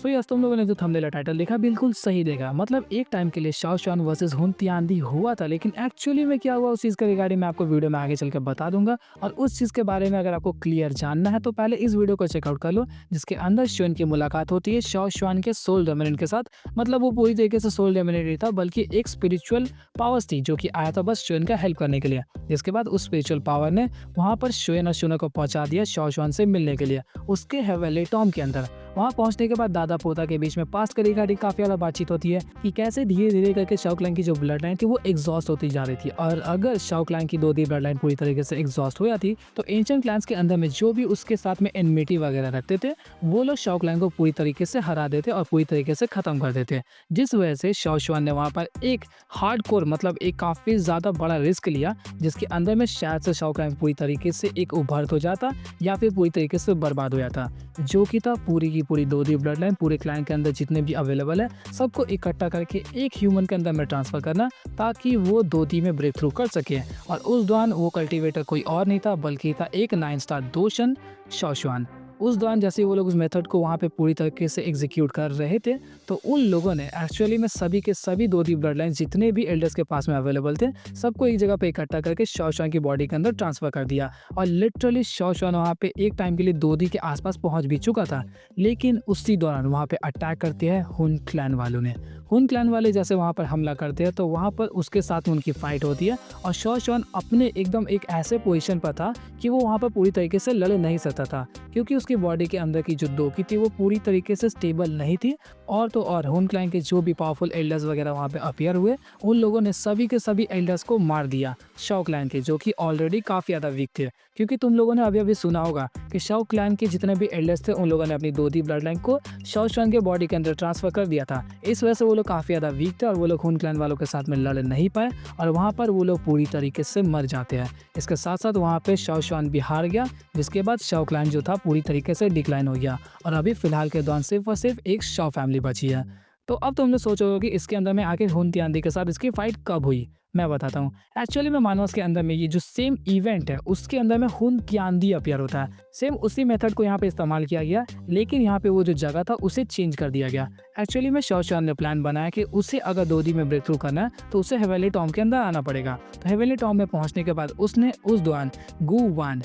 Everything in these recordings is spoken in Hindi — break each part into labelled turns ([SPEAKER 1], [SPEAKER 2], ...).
[SPEAKER 1] सो यस, तुम लोगों ने जो थंबनेल टाइटल देखा बिल्कुल सही देखा। मतलब एक टाइम के लिए शाओ शुआन वर्सेस हुन तियानदी हुआ था, लेकिन एक्चुअली में क्या हुआ उस चीज़ के रिगार्डिंग मैं आपको वीडियो में आगे चल के बता दूंगा। और उस चीज़ के बारे में अगर आपको क्लियर जानना है तो पहले इस वीडियो को चेकआउट कर लो, जिसके अंदर शुआन की मुलाकात होती है शाओ शुआन के सोल डोमिनेंट के साथ। मतलब वो पूरी तरीके से सोल डोमिनेंट नहीं था, बल्कि एक स्पिरिचुअल पावर्स थी जो कि आया था बस शुआन का हेल्प करने के लिए। जिसके बाद उस स्पिरिचुअल पावर ने वहां पर शुआन और शुना को पहुंचा दिया शाओ शुआन से मिलने के लिए उसके हेवेली टॉम के अंदर। वहां पहुंचने के बाद दादा पोता के बीच में पास्ट के रिगार्डिंग काफी ज्यादा बातचीत होती है कि कैसे धीरे धीरे करके शाओ क्लैन की जो ब्लड लाइन थी वो एग्जॉस्ट होती जा रही थी। और अगर शाओ क्लैन की दो दी ब्लड लाइन पूरी तरीके से एग्जॉस्ट हो जाती तो एंशिएंट क्लैंस के अंदर में जो भी उसके साथ में एनमिटी वगैरह रखते थे वो लोग शाओ क्लैन को पूरी तरीके से हरा देते और पूरी तरीके से खत्म कर देते। जिस वजह से शाओ शुआन ने वहां पर एक हार्डकोर मतलब एक काफी ज्यादा बड़ा रिस्क लिया, जिसके अंदर में शायद से शाओ क्लैन पूरी तरीके से एक उभर हो जाता या फिर पूरी तरीके से बर्बाद हो जाता। जो कि था पूरी की पूरी दो दी ब्लड लाइन पूरे क्लैन के अंदर जितने भी अवेलेबल है सबको इकट्ठा करके एक ह्यूमन के अंदर में ट्रांसफर करना, ताकि वो दो दी में ब्रेक थ्रू कर सके। और उस दौरान वो कल्टीवेटर कोई और नहीं था बल्कि था एक 9 स्टार दोशन शाओ शुआन। उस दौरान जैसे वो लोग उस मेथड को वहाँ पे पूरी तरीके से एग्जीक्यूट कर रहे थे तो उन लोगों ने एक्चुअली में सभी के सभी दो दी ब्लड लाइन जितने भी एल्डर्स के पास में अवेलेबल थे सबको एक जगह पे इकट्ठा करके शाओ शुआन की बॉडी के अंदर ट्रांसफर कर दिया। और लिटरली शाओ शुआन वहाँ पे एक टाइम के लिए दो दी के आसपास पहुंच भी चुका था, लेकिन उसी दौरान वहाँ पे अटैक करते हैं हुन क्लैन वालों ने। हुन क्लैन वाले जैसे वहाँ पर हमला करते हैं तो वहाँ पर उसके साथ में उनकी फाइट होती है और शाओ शुआन अपने एकदम एक ऐसे पोजीशन पर था कि वो वहाँ पर पूरी तरीके से लड़ नहीं सकता था, क्योंकि उसकी बॉडी के अंदर की जो दोकी थी वो पूरी तरीके से स्टेबल नहीं थी। और तो और हुन क्लैन के जो भी पावरफुल एल्डर्स वगैरह वहाँ पे अपीयर हुए उन लोगों ने सभी के सभी एल्डर्स को मार दिया शाओ क्लैन के, जो कि ऑलरेडी काफ़ी ज़्यादा वीक थे। क्योंकि तुम लोगों ने अभी अभी सुना होगा कि शाओ क्लैन के जितने भी एल्डर्स थे उन लोगों ने अपनी दो दी ब्लड लाइन को शाओ शुआन के बॉडी के अंदर ट्रांसफर कर दिया था। इस वजह से वो लोग काफ़ी ज़्यादा वीक थे और वो लोग हुन क्लैन वालों के साथ में लड़ नहीं पाए और वहाँ पर वो लोग पूरी तरीके से मर जाते हैं। इसके साथ साथ वहाँ पे शाओ शुआन भी हार गया, जिसके बाद शाओ क्लैन जो था पूरी तरीके से डिक्लाइन हो गया और अभी फिलहाल के दौरान सिर्फ और सिर्फ एक शाओ फैमिली बची है। तो अब तुम लोग सोचोगे कि इसके अंदर में आखिर हुन तियानदी के साथ इसकी फाइट कब हुई। मैं बताता हूँ। एक्चुअली में मानवस के अंदर में ये जो सेम इवेंट है उसके अंदर में हुन तियानदी अपीयर होता है। सेम उसी मेथड को यहाँ पे इस्तेमाल किया गया, लेकिन यहाँ पे वो जो जगह था उसे चेंज कर दिया गया। एक्चुअली में शाओ शुआन ने प्लान बनाया कि उसे अगर दो दी में ब्रेक थ्रू करना है तो उसे हेवेली टॉम के अंदर आना पड़ेगा। तो हेवेली टॉम में पहुंचने के बाद उसने उस दौरान गू वान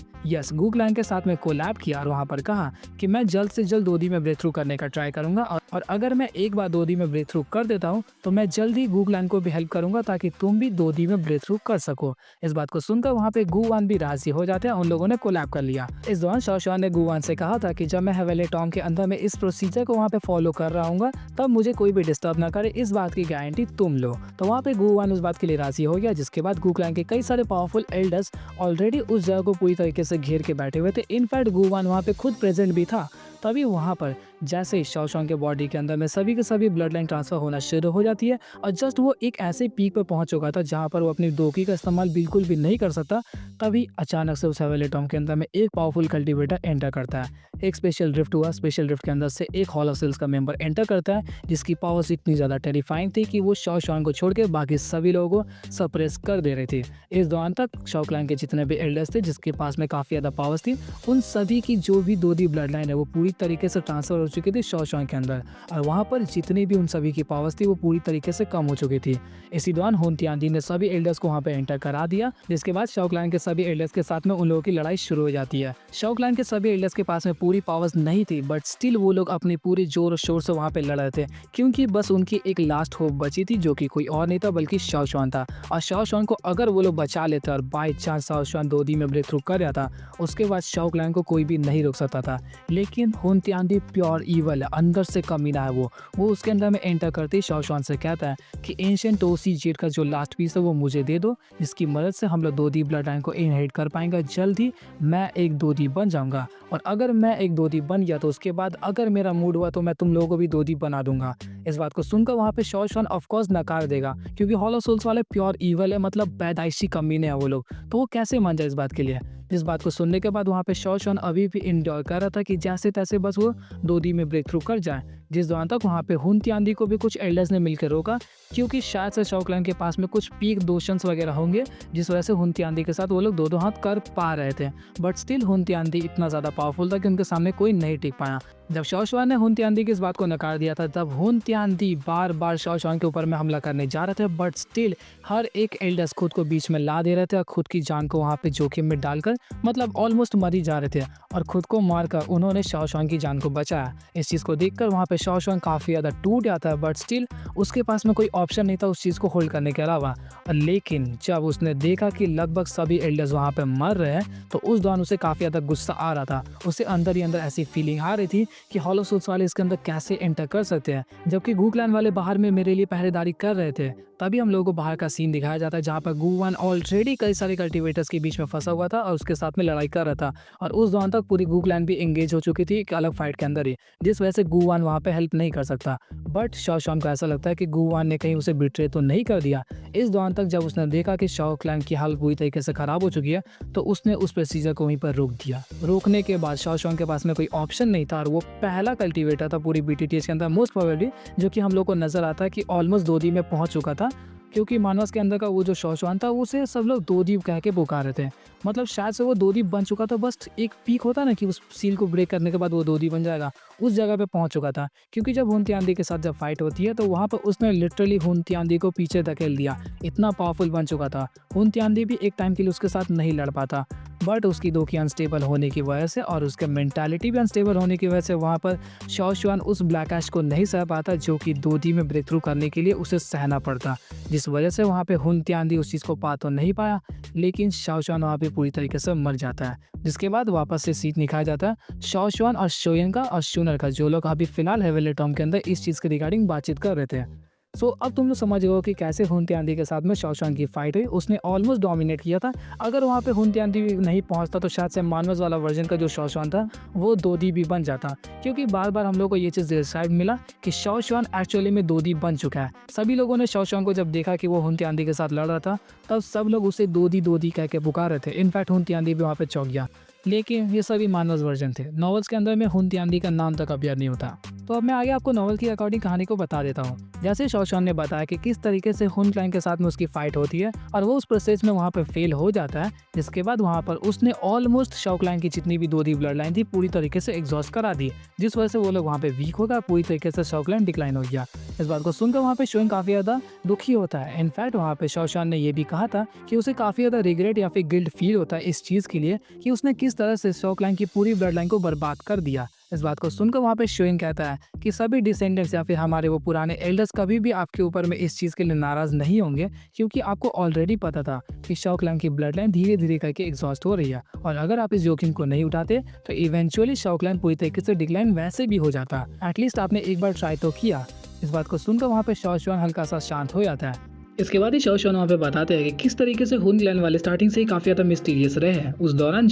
[SPEAKER 1] गू क्लैन के साथ में कोलैब किया और वहाँ पर कहा कि मैं जल्द से जल्द दो दी में ब्रेक थ्रू करने का ट्राई करूंगा और अगर मैं एक बार दो दी में ब्रेक थ्रू कर देता हूँ तो मैं जल्द ही गू क्लैन को भी हेल्प करूंगा ताकि तुम भी दो दी में ब्रेक थ्रू कर सको। इस बात को सुनकर वहाँ पे गू वान भी राजी हो जाते हैं, उन लोगों ने कोलैब कर लिया। इस दौरान शाओ शुआन ने गू वान से कहा था कि जब मैं हेवेली टॉम के अंदर में इस प्रोसीजर को वहाँ पे फॉलो कर रहा हूँ तब मुझे कोई भी डिस्टर्ब ना करे, इस बात की गारंटी तुम लो। तो वहाँ पे गू वान उस बात के लिए राजी हो गया, जिसके बाद गू क्लैन के कई सारे पावरफुल एल्डर्स ऑलरेडी उस जगह को पूरी तरीके से घेर के बैठे हुए थे। इनफैक्ट गू वान वहाँ पे खुद प्रेजेंट भी था। तभी वहाँ पर जैसे ही शाओ शुआन के बॉडी के अंदर में सभी के सभी ब्लड लाइन ट्रांसफर होना शुरू हो जाती है और जस्ट वो एक ऐसे पीक पर पहुंच चुका था जहाँ पर वो अपनी दोकी का इस्तेमाल बिल्कुल भी नहीं कर सकता। तभी अचानक से उस हेवेली टॉम के अंदर में एक पावरफुल कल्टीवेटर एंटर करता है। एक स्पेशल ड्रिफ्ट हुआ, स्पेशल ड्रिफ्ट के अंदर से एक हॉलो सेल्स का मेंबर एंटर करता है, जिसकी पावर्स इतनी ज़्यादा टेरिफाइंग थी कि वो शाओ शुआन को छोड़ के बाकी सभी लोगों को सप्रेस कर दे रही थी। इस दौरान तक शाओ क्लैन के जितने भी एल्डर्स थे जिसके पास में काफ़ी ज़्यादा पावर्स थी, उन सभी की जो भी दो दी ब्लड लाइन है वो पूरी तरीके से ट्रांसफर हो चुकी थी शाओ शुआन के अंदर और वहाँ पर जितनी भी उन सभी की पावर्स थी वो पूरी तरीके से कम हो चुकी थी। इसी दौरान हुन तियानदी ने सभी एल्डर्स को वहाँ पे एंटर करा दिया, जिसके बाद शाओ क्लैन के सभी एल्डर्स के साथ में उन लोगों की लड़ाई शुरू हो जाती है। शाओ क्लैन के सभी एल्डर्स के पास में पूरी पावर्स नहीं थी, बट स्टिल वो लोग अपनी पूरी जोर और शोर से वहाँ पे लड़ रहे थे, क्योंकि बस उनकी एक लास्ट होप बची थी जो कि कोई और नहीं था बल्कि शाओ शुआन था। और शाओ शुआन को अगर वो लोग बचा लेते और बाई चांस शाओ शुआन दो दी में ब्रेक थ्रू कर जाता उसके बाद शाओ क्लैन को कोई भी नहीं रोक सकता था। लेकिन हुन तियानदी प्योर ईवल है, अंदर से कमीना है। वो उसके अंदर में एंटर करते ही शाओ शुआन से कहता है कि एंशिएंट टोसी जेट का जो लास्ट पीस है वो मुझे दे दो, जिसकी मदद से हम लोग दो दी ब्लड लाइन को इनहेरिट कर पाएंगे। जल्द ही मैं एक दो दी बन जाऊंगा और अगर मैं एक दो दी बन गया तो उसके बाद अगर मेरा मूड हुआ तो मैं तुम लोगों को भी दो दी बना दूंगा। इस बात को सुनकर वहाँ पे शाओ शुआन ऑफकोर्स नकार देगा, क्योंकि हॉलो सोल्स वाले प्योर ईवल है, मतलब पैदाइशी कमीने हैं वो लोग, तो वो कैसे मान जाए इस बात के लिए। इस बात को सुनने के बाद वहाँ पे शाओ शुआन अभी भी इंजॉय कर रहा था कि जैसे तैसे बस वो दो दी में ब्रेक थ्रू कर जाए। जिस दौरान तक वहाँ पे हुन तियानदी को भी कुछ एल्डर्स ने मिलकर रोका, क्योंकि शायद से शाओ क्लैन के पास में कुछ पीक दोशंस वगैरह होंगे जिस वजह से हुन तियानदी के साथ वो लोग दो हाथ कर पा रहे थे। बट स्टिल हुन तियानदी इतना ज़्यादा पावरफुल था कि उनके सामने कोई नहीं टिक पाया। जब शाओ शुआन ने हुन तिआनदी की इस बात को नकार दिया था, तब हुन तिआनदी बार-बार शाओ शुआन के ऊपर में हमला करने जा रहे थे, बट स्टिल हर एक एल्डर्स खुद को बीच में ला दे रहे थे और खुद की जान को वहाँ पे जोखिम में डालकर मतलब ऑलमोस्ट मर ही जा रहे थे और खुद को मारकर उन्होंने शाओ शुआन की जान को बचाया। इस चीज़ को देखकर वहाँ पे शाओ शुआन काफ़ी ज़्यादा टूट जाता है, बट स्टिल उसके पास में कोई ऑप्शन नहीं था उस चीज़ को होल्ड करने के अलावा। लेकिन जब उसने देखा कि लगभग सभी एल्डर्स वहाँ पे मर रहे हैं, तो उस दौरान उसे काफ़ी ज़्यादा गुस्सा आ रहा था। उसे अंदर ही अंदर ऐसी फीलिंग आ रही थी कि हॉलो सूट्स वाले इसके अंदर कैसे एंटर कर सकते हैं, जबकि गू क्लैन वाले बाहर में मेरे लिए पहरेदारी कर रहे थे। तभी हम लोगों को बाहर का सीन दिखाया जाता है जहाँ पर गू वन ऑलरेडी कई सारे कल्टीवेटर्स के बीच में फंसा हुआ था और उसके साथ में लड़ाई कर रहा था और उस दौरान तक पूरी गू क्लैन भी एंगेज हो चुकी थी एक अलग फाइट के अंदर ही, जिस वजह से गू वन वहाँ पे हेल्प नहीं कर सकता। बट शाओ शुआन को ऐसा लगता है कि गू वन ने कहीं उसे बिट्रे तो नहीं कर दिया। इस दौरान तक जब उसने देखा कि शाओ क्लैन की हालत बुरी तरीके से खराब हो चुकी है, तो उसने उस प्रोसीजर को वहीं पर रोक दिया। रोकने के बाद शाओ शुआन के पास में कोई ऑप्शन नहीं था और वो पहला कल्टीवेटर था पूरी बीटीटीएच के अंदर मोस्ट प्रोबेबली, जो कि हम लोग को नजर आता है कि ऑलमोस्ट दोदी में पहुंच चुका था, क्योंकि मानवस के अंदर का वो जो शाओ शुआन था उसे सब लोग दोदीप कह के पुकारे थे। मतलब शायद से वो दोदीप बन चुका था, बस एक पीक होता ना कि उस सील को ब्रेक करने के बाद वो दोदी बन जाएगा, उस जगह पे पहुंच चुका था। क्योंकि जब हुन तिआनदी के साथ जब फाइट होती है तो वहाँ पर उसने लिटरली हुन तिआनदी को पीछे धकेल दिया, इतना पावरफुल बन चुका था। हुन तिआनदी भी एक टाइम के लिए उसके साथ नहीं लड़ पाता, बट उसकी दोखी अनस्टेबल होने की वजह से और उसके मेंटालिटी भी अनस्टेबल होने की वजह से वहाँ पर शाओ शुआन उस ब्लैक ऐश को नहीं सह पाता जो कि दोदी में ब्रेक थ्रू करने के लिए उसे सहना पड़ता, जिस वजह से वहाँ पे हुन तिआनदी उस चीज़ को पा तो नहीं पाया, लेकिन शाओ शुआन वहाँ पे पूरी तरीके से मर जाता है। जिसके बाद वापस से सीट निकाला जाता है शाओ शुआन और शोयन का और शूनर का, जो लोग अभी फिलहाल हेवेनली टॉम के अंदर इस चीज़ के रिगार्डिंग बातचीत कर रहे थे। सो अब तुम लोग समझ गए हो कि कैसे हुन तिआनदी के साथ में शाओ शुआन की फाइट हुई। उसने ऑलमोस्ट डोमिनेट किया था। अगर वहाँ पे हुन तिआनदी नहीं पहुँचता तो शायद से मानवस वाला वर्जन का जो शाओ शुआन था वो दोदी भी बन जाता, क्योंकि बार बार हम लोग को ये चीज़ डिसाइड मिला कि शाओ शुआन एक्चुअली में दोदी बन चुका है। सभी लोगों ने शाओ शुआन को जब देखा कि वो हुन तिआनदी के साथ लड़ रहा था, तब सब लोग उसे दोदी दोदी कह के पुकार रहे थे। इनफैक्ट हुन तिआनदी भी वहाँ पे चौंक गया, लेकिन ये सभी मानवस वर्जन थे। नॉवेल्स के अंदर में हुन तिआनदी का नाम तक अपीयर नहीं होता। तो अब मैं आगे आपको नॉवेल की अकॉर्डिंग कहानी को बता देता हूँ। जैसे शाओ शुआन ने बताया कि किस तरीके से हुन क्लैन के साथ में उसकी फाइट होती है और वो उस प्रोसेस में वहाँ पर फेल हो जाता है, जिसके बाद वहाँ पर उसने ऑलमोस्ट शाओ क्लैन की जितनी भी दोदी ब्लड लाइन थी पूरी तरीके से एग्जॉस्ट करा दी, जिस वजह से वो लोग वहाँ पे वीक हो गया, पूरी तरीके से शाओ क्लैन डिक्लाइन हो गया। इस बात को सुनकर वहाँ पे शोइन काफ़ी ज़्यादा दुखी होता है। इनफैक्ट वहाँ पे शाओ शुआन ने यह भी कहा था कि उसे काफ़ी ज़्यादा रिग्रेट या फिर गिल्ट फील होता है इस चीज़ के लिए कि उसने किस तरह से शाओ क्लैन की पूरी ब्लड लाइन को बर्बाद कर दिया। इस बात को सुनकर वहाँ पे शोइन कहता है कि सभी डिसेंडेंट्स या फिर हमारे वो पुराने एल्डर्स कभी भी आपके ऊपर में इस चीज़ के लिए नाराज़ नहीं होंगे, क्योंकि आपको ऑलरेडी पता था कि शाओ क्लैन की ब्लड लाइन धीरे धीरे करके एग्जॉस्ट हो रही है और अगर आप इस जोखिम को नहीं उठाते तो इवेंचुअली शाओ क्लैन पूरी तरीके से डिक्लाइन वैसे भी हो जाता। एटलीस्ट आपने एक बार ट्राई तो किया। इस बात को सुनकर वहाँ पे शाओ शुआन हल्का सा शांत हो जाता है। इसके बाद ही शाओ शुआन वहाँ पे बताते हैं कि किस तरीके से हुन क्लैन वाले स्टार्टिंग से ही काफ़ी ज़्यादा मिस्टीरियस रहे हैं। उस दौरान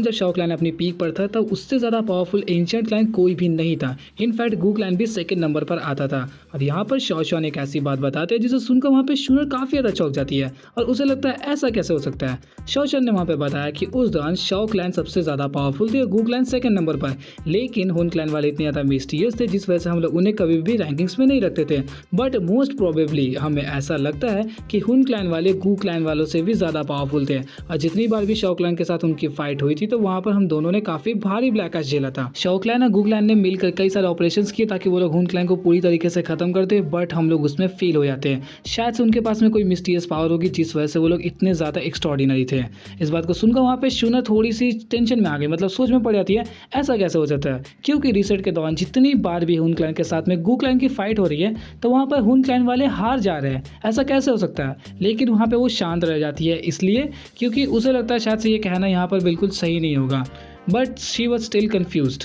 [SPEAKER 1] जब शाओ क्लैन अपनी पीक पर था तब उससे ज़्यादा पावरफुल एंशिएंट क्लैन कोई भी नहीं था। इनफैक्ट गू क्लैन भी सेकंड नंबर पर आता था। और यहाँ पर शाओ शुआन एक ऐसी बात बताते हैं जिसे सुनकर वहाँ पे शूनर काफ़ी ज़्यादा चौंक जाती है और उसे लगता है ऐसा कैसे हो सकता है। शाओ शुआन ने वहाँ पे बताया कि उस दौरान शाओ क्लैन सबसे ज़्यादा पावरफुल थे और गू क्लैन सेकंड नंबर पर, लेकिन हुन क्लैन वाले इतने ज़्यादा मिस्टीरियस थे जिस वजह से हम लोग उन्हें कभी भी रैंकिंग्स में नहीं रखते थे। बट मोस्ट प्रोबेबली हमें ऐसा लगता है कि हुन क्लैन वाले गू क्लैन वालों से भी ज़्यादा पावरफुल थे और जितनी बार भी शाओ क्लैन के साथ उनकी फाइट हुई थी तो वहाँ पर हम दोनों ने काफ़ी भारी ब्लैक ऐश झेला था। शाओ क्लैन और गू क्लैन ने मिलकर कई सारे ऑपरेशंस किए ताकि वो लोग हुन क्लैन को पूरी तरीके से खत्म कर दे, बट हम लोग उसमें फेल हो जाते हैं। शायद से उनके पास में कोई मिस्टीरियस पावर होगी जिस वजह से वो लोग इतने ज़्यादा एक्स्ट्रॉर्डिनरी थे। इस बात को सुनकर वहाँ पे शूनर थोड़ी सी टेंशन में आ गई, मतलब सोच में पड़ जाती है ऐसा कैसे हो सकता है, क्योंकि रिसेट के दौरान जितनी बार भी हुन क्लैन के साथ में गू क्लैन की फाइट हो रही है तो वहाँ पर हुन क्लैन वाले हार जा रहे हैं, ऐसा कैसे हो सकता है। लेकिन वहाँ पे वो शांत रह जाती है इसलिए क्योंकि उसे लगता है शायद से ये कहना यहाँ पर बिल्कुल सही नहीं होगा, but she was still confused.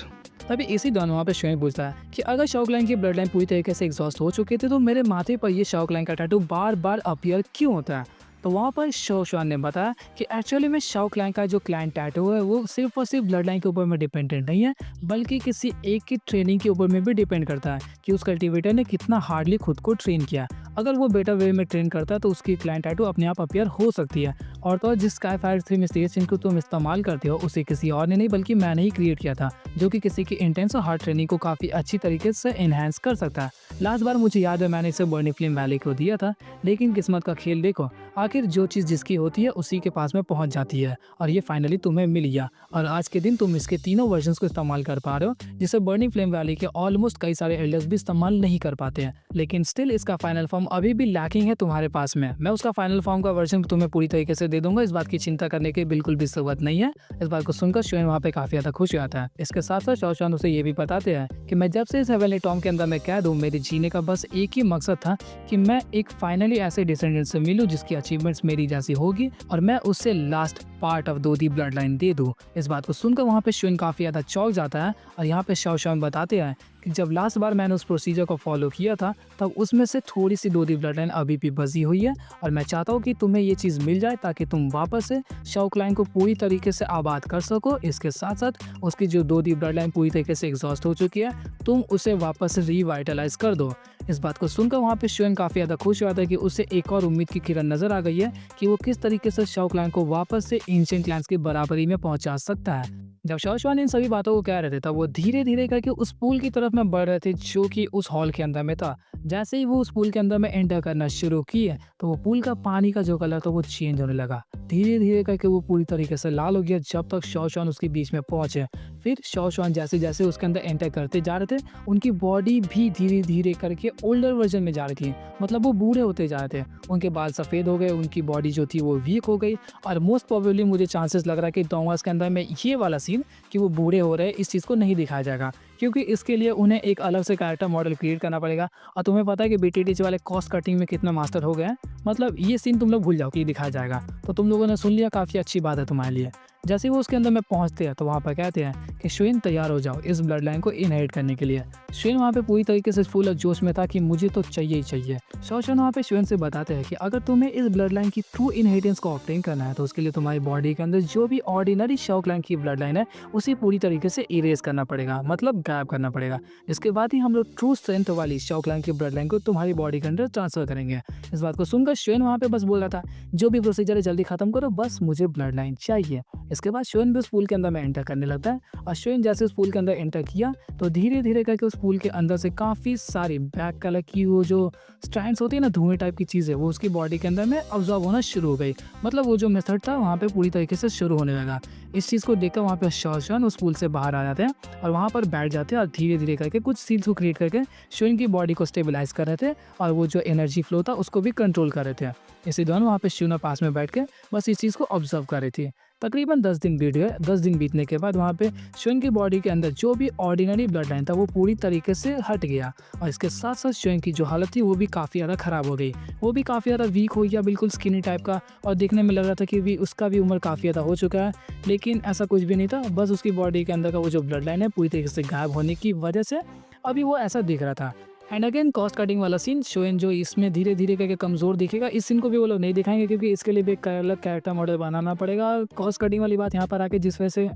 [SPEAKER 1] तभी इसी दौरान वहाँ पे शोइन पूछता है कि अगर शाओ क्लैन की ब्लड लाइन पूरी तरीके से एग्जॉस्ट हो चुके थे तो मेरे माथे पर ये शाओ क्लैन का टैटू बार बार अपीयर क्यों होता है। तो वहाँ पर शाओ शुआन ने बताया कि एक्चुअली में शाओ क्लैन का जो क्लैन टैटू है वो सिर्फ और सिर्फ ब्लड लाइन के ऊपर में डिपेंडेंट नहीं है, बल्कि किसी एक की ट्रेनिंग के ऊपर में भी डिपेंड करता है कि उस कल्टीवेटर ने कितना हार्डली खुद को ट्रेन किया। अगर वो बेटर वे में ट्रेन करता है तो उसकी क्लैन टैटू अपने आप अपीयर हो सकती है। और तो जिस स्काई फायर 3 मिस्टीरियस जिनको तुम इस्तेमाल करते हो उसे किसी और ने नहीं बल्कि मैंने ही क्रिएट किया था, जो कि किसी की इंटेंस और हार्ड ट्रेनिंग को काफ़ी अच्छी तरीके से इन्हेंस कर सकता है। लास्ट बार मुझे याद है मैंने इसे बर्नी फ्लेम वैली को दिया था, लेकिन किस्मत का खेल देखो, आखिर आखिर जो चीज़ जिसकी होती है उसी के पास में पहुँच जाती है और ये फाइनली तुम्हें मिल गया और आज के दिन तुम इसके तीनों वर्जन्स को इस्तेमाल कर पा रहे हो, जिसे बर्निंग फ्लेम वैली के ऑलमोस्ट कई सारे एल्डर्स भी इस्तेमाल नहीं कर पाते हैं। लेकिन स्टिल इसका फाइनल फॉर्म अभी भी लैकिंग है तुम्हारे पास में। मैं उसका फाइनल फॉर्म का वर्जन तुम्हें पूरी तरीके से दे दूंगा, इस बात की चिंता करने की बिल्कुल भी जरूरत नहीं है। इस बात को सुनकर शोएन वहाँ पे काफी ज्यादा खुश हो जाता है। इसके साथ साथ शाओशान उसे ये भी बताते हैं कि मैं जब से इस हेवनली टॉम के अंदर मैं कैद हूँ, मेरे जीने का बस एक ही मकसद था कि मैं एक फाइनली ऐसे डिसेंडेंट से मिलूं जिसकी अचीवमेंट्स मेरी जैसी होगी और मैं उससे लास्ट पार्ट ऑफ दोदी ब्लड लाइन दे दूं। इस बात को सुनकर वहाँ पे शोएन काफी ज्यादा चौंक जाता है और यहाँ पे शाओशान बताते हैं कि जब लास्ट बार मैंने उस प्रोसीजर को फॉलो किया था तब उसमें से थोड़ी सी दोदी ब्लड लाइन अभी भी बची हुई है और मैं चाहता हूँ कि तुम्हें ये चीज़ मिल जाए ताकि तुम वापस से शाओ क्लैन को पूरी तरीके से आबाद कर सको। इसके साथ साथ उसकी जो दोदी ब्लड लाइन पूरी तरीके से एग्जॉस्ट हो चुकी है, तुम उसे वापस से रिवाइटलाइज कर दो। इस बात को सुनकर वहाँ पे शोएन काफ़ी ज़्यादा खुश हो जाता है कि उसे एक और उम्मीद की किरण नजर आ गई है कि वो किस तरीके से शाओ क्लैन को वापस से एंशिएंट क्लैंस की बराबरी में पहुंचा सकता है। जब शाओशान इन सभी बातों को कह रहे थे तब वो धीरे धीरे करके उस पूल की तरफ में बढ़ रहे थे जो कि उस हॉल के अंदर में था। जैसे ही वो उस पूल के अंदर में एंटर करना शुरू किए तो वो पूल का पानी का जो कलर था वो चेंज होने लगा। धीरे धीरे करके वो पूरी तरीके से लाल हो गया जब तक शाओशान उसके बीच में पहुंचे। फिर शाओशान जैसे जैसे उसके अंदर एंटर करते जा रहे थे उनकी बॉडी भी धीरे धीरे करके ओल्डर वर्जन में जा रही थी, मतलब वो बूढ़े होते जा रहे थे। उनके बाल सफ़ेद हो गए, उनकी बॉडी जो थी वो वीक हो गई और मोस्ट प्रोबेबली मुझे चांसेस लग रहा है कि डोंगर्स के अंदर में ये वाला सीन कि वो बूढ़े हो रहे हैं इस चीज़ को नहीं दिखाया जाएगा, क्योंकि इसके लिए उन्हें एक अलग से कैरेक्टर मॉडल क्रिएट करना पड़ेगा। और तुम्हें पता है कि बीटीटीएच वाले कॉस्ट कटिंग में कितना मास्टर हो गए हैं, मतलब ये सीन तुम लोग भूल जाओ कि दिखाया जाएगा। तो तुम लोगों ने सुन लिया, काफ़ी अच्छी बात है तुम्हारे लिए। जैसे ही वो उसके अंदर में पहुंचते हैं तो वहाँ पर कहते हैं कि शोएन तैयार हो जाओ इस ब्लड लाइन को इनहेरिट करने के लिए। शोएन वहाँ पे पूरी तरीके से फुल जोश में था कि मुझे तो चाहिए ही चाहिए। शाओशान वहाँ पे शोएन से बताते हैं कि अगर तुम्हें इस ब्लड लाइन की ट्रू इनहेरिटेंस को ऑब्टेन करना है तो उसके लिए तुम्हारी बॉडी के अंदर जो भी ऑर्डिनरी शाओ क्लैन की ब्लड लाइन है उसे पूरी तरीके से इरेज करना पड़ेगा, मतलब गायब करना पड़ेगा। इसके बाद ही हम लोग ट्रू स्ट्रेंथ वाली शाओ क्लैन की ब्लड लाइन को तुम्हारी बॉडी के अंदर ट्रांसफर करेंगे। इस बात को सुनकर शोएन वहाँ पे बस बोल रहा था जो भी प्रोसीजर है जल्दी खत्म करो, बस मुझे ब्लड लाइन चाहिए। इसके बाद शोएन भी उस पूल के अंदर में एंटर करने लगता है और शोएन जैसे उस पूल के अंदर एंटर किया तो धीरे धीरे करके उस पूल के अंदर से काफ़ी सारी ब्लैक कलर की वो जो स्ट्रैंड्स होती है ना, धुएं टाइप की चीज़ें, वो उसकी बॉडी के अंदर में ऑब्जॉर्व होना शुरू हो गई। मतलब वो जो मेथड था वहाँ पे पूरी तरीके से शुरू होने लगा। इस चीज़ को देखकर वहाँ पे शाओशान उस पूल से बाहर आ जाते हैं और वहाँ पर बैठ जाते हैं और धीरे धीरे करके कुछ सील्स को क्रिएट करके शोएन की बॉडी को स्टेबलाइज कर रहे थे और वो जो एनर्जी फ्लो था उसको भी कंट्रोल कर रहे थे। इसी दौरान वहाँ पे शोएन पास में बैठ के बस इस चीज़ को ऑब्जर्व कर रही थी। तकरीबन 10 दिन बीत गए। 10 दिन बीतने के बाद वहाँ पे शोएन की बॉडी के अंदर जो भी ऑर्डिनरी ब्लड लाइन था वो पूरी तरीके से हट गया और इसके साथ साथ शोएन की जो हालत थी वो भी काफ़ी ज़्यादा ख़राब हो गई। वो भी काफ़ी ज़्यादा वीक हो गया, बिल्कुल स्किनी टाइप का, और देखने में लग रहा था कि भी उसका भी उम्र काफ़ी ज़्यादा हो चुका है। लेकिन ऐसा कुछ भी नहीं था, बस उसकी बॉडी के अंदर का वो जो ब्लड लाइन है पूरी तरीके से गायब होने की वजह से अभी वो ऐसा दिख रहा था। एंड अगेन कॉस्ट कटिंग वाला सीन, शोएन जो इसमें धीरे धीरे करके कमज़ोर दिखेगा, इस सीन को भी वो लोग नहीं दिखाएंगे क्योंकि इसके लिए भी एक अलग कैरेक्टर मॉडल बनाना पड़ेगा। कॉस्ट कटिंग वाली बात यहाँ पर आके जिस वजह से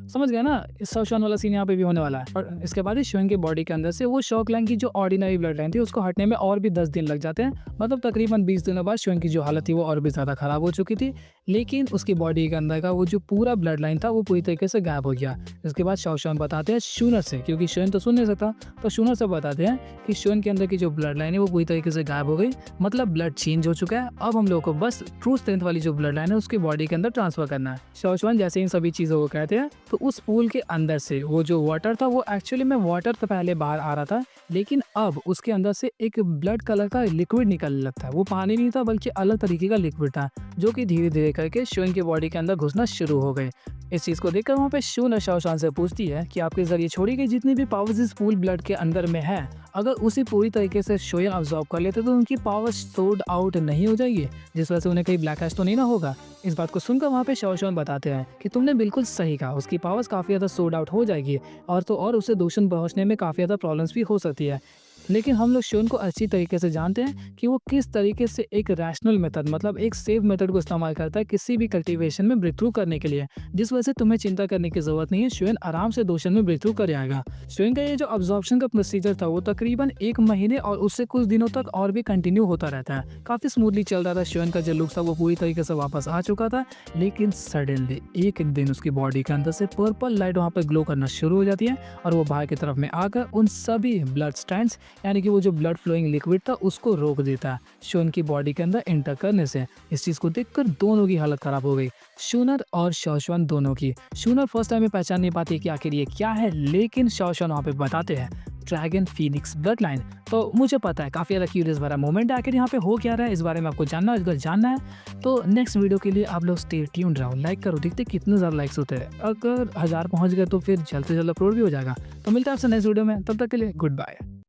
[SPEAKER 1] समझ गया ना, इस शाओशान वाला सीन यहाँ पे भी होने वाला है। और इसके बाद ही शोएन के बॉडी के अंदर से वो शाओ क्लैन की जो ऑर्डिनरी ब्लड लाइन थी उसको हटने में और भी 10 दिन लग जाते हैं। मतलब तकरीबन 20 दिनों बाद शोएन की जो हालत थी वो और भी ज़्यादा ख़राब हो चुकी थी, लेकिन उसकी बॉडी के अंदर का वो जो पूरा ब्लड लाइन था वो पूरी तरीके से गायब हो गया। इसके बाद शाओशान बताते हैं शूनर से, क्योंकि शोएन तो सुन नहीं सकता, तो शूनर से बताते हैं कि शोएन के अंदर की जो ब्लड लाइन है वो पूरी तरीके से गायब हो गई, मतलब ब्लड चेंज हो चुका है। अब हम लोग को बस ट्रू स्ट्रेंथ वाली जो ब्लड लाइन है उसकी बॉडी के अंदर ट्रांसफर करना है। शाओशान जैसे इन सभी चीज़ों को कहते हैं तो उस पूल के अंदर से वो जो वाटर था वो एक्चुअली में वाटर तो पहले बाहर आ रहा था, लेकिन अब उसके अंदर से एक ब्लड कलर का लिक्विड निकलने लगता है। वो पानी नहीं था बल्कि अलग तरीके का लिक्विड था जो कि धीरे धीरे करके शोएन की बॉडी के अंदर घुसना शुरू हो गए। इस चीज़ को देखकर वहाँ पे शूनर शाओशान से पूछती है कि आपके जरिए छोड़ी गई जितनी भी पावर्स इस पूल ब्लड के अंदर में है, अगर उसी पूरी तरीके से शोएन अब्जॉर्ब कर लेते तो उनकी पावर सोल्ड आउट नहीं हो जाएगी, जिस वजह से उन्हें कहीं ब्लैक हैश तो नहीं ना होगा। इस बात को सुनकर वहाँ पे शाओशान बताते हैं कि तुमने बिल्कुल सही कहा, उसकी पावर्स काफ़ी ज़्यादा सोल्ड आउट हो जाएगी और तो और उसे दूषण पहुँचने में काफ़ी ज़्यादा प्रॉब्लम्स भी हो सकती है। लेकिन हम लोग शोएन को अच्छी तरीके से जानते हैं कि वो किस तरीके से एक रैशनल मेथड, मतलब एक सेफ मेथड को इस्तेमाल करता है किसी भी कल्टीवेशन में ब्रेक थ्रू करने के लिए, जिस वजह से तुम्हें चिंता करने की जरूरत नहीं है। शोएन आराम से दोशन में ब्रेक थ्रू कर जाएगा। शोएन का ये जो अब्जॉर्प्शन का प्रोसीजर था वो तकरीबन 1 महीने और उससे कुछ दिनों तक और भी कंटिन्यू होता रहता है। काफ़ी स्मूथली चल रहा था। शोएन का जो लुक था वो पूरी तरीके से वापस आ चुका था, लेकिन सडनली एक दिन उसकी बॉडी के अंदर से पर्पल लाइट वहाँ पर ग्लो करना शुरू हो जाती है और वो बाहर की तरफ में आकर उन सभी ब्लड स्ट्रैंड्स यानी कि वो जो ब्लड फ्लोइंग लिक्विड था उसको रोक देता है शोन की बॉडी के अंदर एंटर करने से। इस चीज़ को देखकर दोनों की हालत ख़राब हो गई, शूनर और शाओशुआन दोनों की। शूनर फर्स्ट टाइम में पहचान नहीं पाती कि आखिर ये क्या है, लेकिन शाओशुआन वहाँ पे बताते हैं ड्रैगन फीनिक्स ब्लड लाइन। तो मुझे पता है काफ़ी ज़्यादा क्यूरियस भरा मोमेंट है, आखिर यहाँ पे हो क्या रहा है इस बारे में आपको जानना है। अगर जानना है तो नेक्स्ट वीडियो के लिए आप लोग स्टे ट्यून्ड रहो, लाइक करो, देखते कितने ज़्यादा लाइक्स होते हैं। अगर 1000 पहुँच गए तो फिर जल्द से जल्द अपलोड भी हो जाएगा। तो मिलता है आपसे नेक्स्ट वीडियो में, तब तक के लिए गुड बाय।